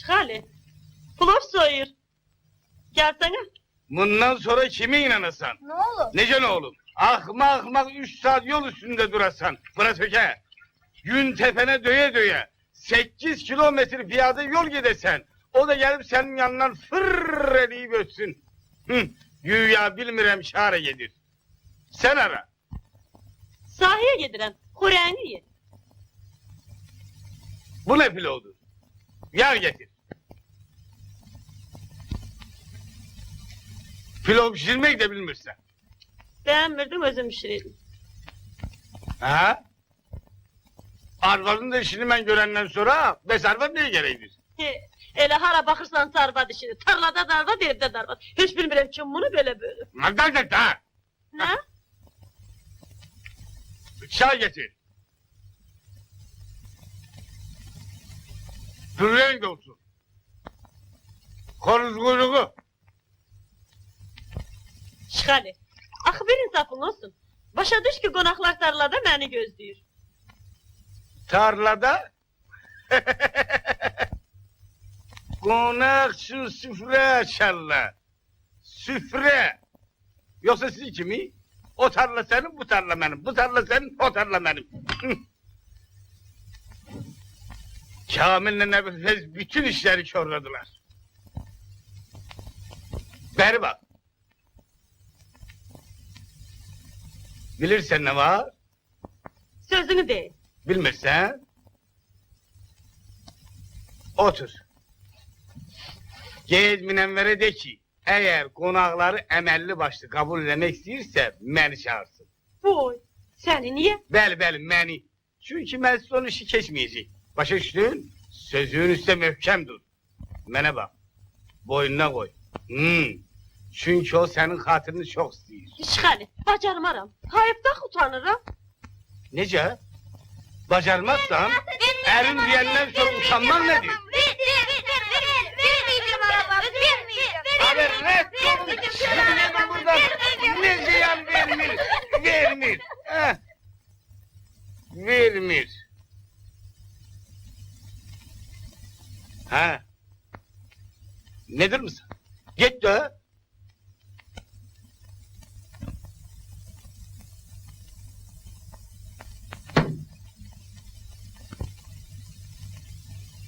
Şıkhali. Kulaf soyur. Gelsene. Bundan sonra kime inanırsan? Ne olur? Nece ne oğlum? Ahmak 3 saat yol üstünde durasan. Bırak öke. Gün tepene döye döye. 8 kilometre piyade yol gidesen. O da gelip senin yanından fırr eleyip ötsün. Güya bilmirem şare gelir. Sen ara. Sahiye gedirem. Kur'an'ı ye. Bu ne pilavdır? Yağ getir. Pilav pişirmek de bilmirsen. Beğenmirdim özüm pişireydim. Ha? Arvadın da işini ben görenden sonra besarvat neye gereğidir? Ele hara bakırsan sarvat işini. Tarlada darvat, evde darvat. Hiç bilmirem kim bunu böyle böyle. Magdalena ha! Ne? Çay getir. Pürrenk olsun. Koruz kuyruğu. Şıkhali. Axı bir insafın olsun. Başa düş ki qonaqlar tarlada məni gözləyir. Tarlada. Konak şu süfre açarlar. Süfre. Yoksa siz kimi? O tarla senin, bu tarla benim. Bu tarla senin, o tarla benim. Kamil'le Nefes bütün işleri körlediler. Beri bak. Bilirsen ne var? Sözünü deyin. Bilmirsen. Otur. Gez Münevvere de ki, eğer konakları emelli başlı kabul etmek istiyorsa beni çağırsın. Boy. Səni niyə? Bəli, beni. Çünkü ben son işi kesmeyecek. Başa düştün? Sözün üstte möhkem dur. Bana bak. Boynuna koy. Çünkü o senin hatırını çok istiyor. Şıkhali. Bacarmaram. Hayıfdan utanıram. Nece? Bacarmazsan, erin diyenden sonra utanmak nedir? Vermeyeceğim araba, vermeyeceğim. Abi red olun, çıkın buradan. Nece yan vermir, vermir. Heh. Vermir. Ha? Nedir misin? Git de